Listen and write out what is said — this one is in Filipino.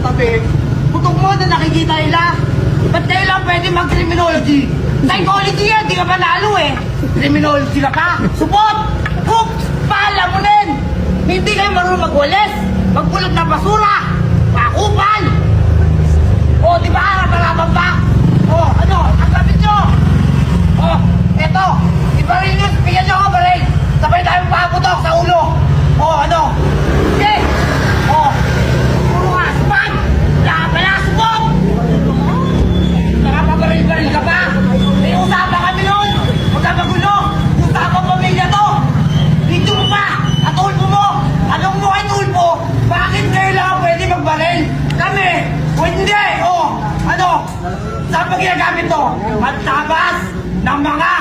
Tabi, putok mo na nakikita nila. Ba't kayo lang pwede mag-criminology? Psychology yan, di ka ba nalo eh. Criminology ka pa. Supot! Cook! Paalam mo din! Hindi kayo marunong magwalis, magpulot ng basura, pakupal! O, di ba harap-harapan pa? O, ano, ang kapit nyo? O, eto, ibaril nyo, bigyan nyo ako baril. Sabay tayong paputok sa ulo. O, ano? Okay! O, puro nga, spag! Wala ka pala, supot! Nakapabaril-baril ka pa? May usapan kami nun! Magkakagulo! Usapan pamilya to! Dito mo pa! At ulpo mo! Anong mo kay ulpo? Bakit kayo lang pwede magbaril? Kami! O hindi! O! Ano? Saan pa ginagamit to? At tabas ng mga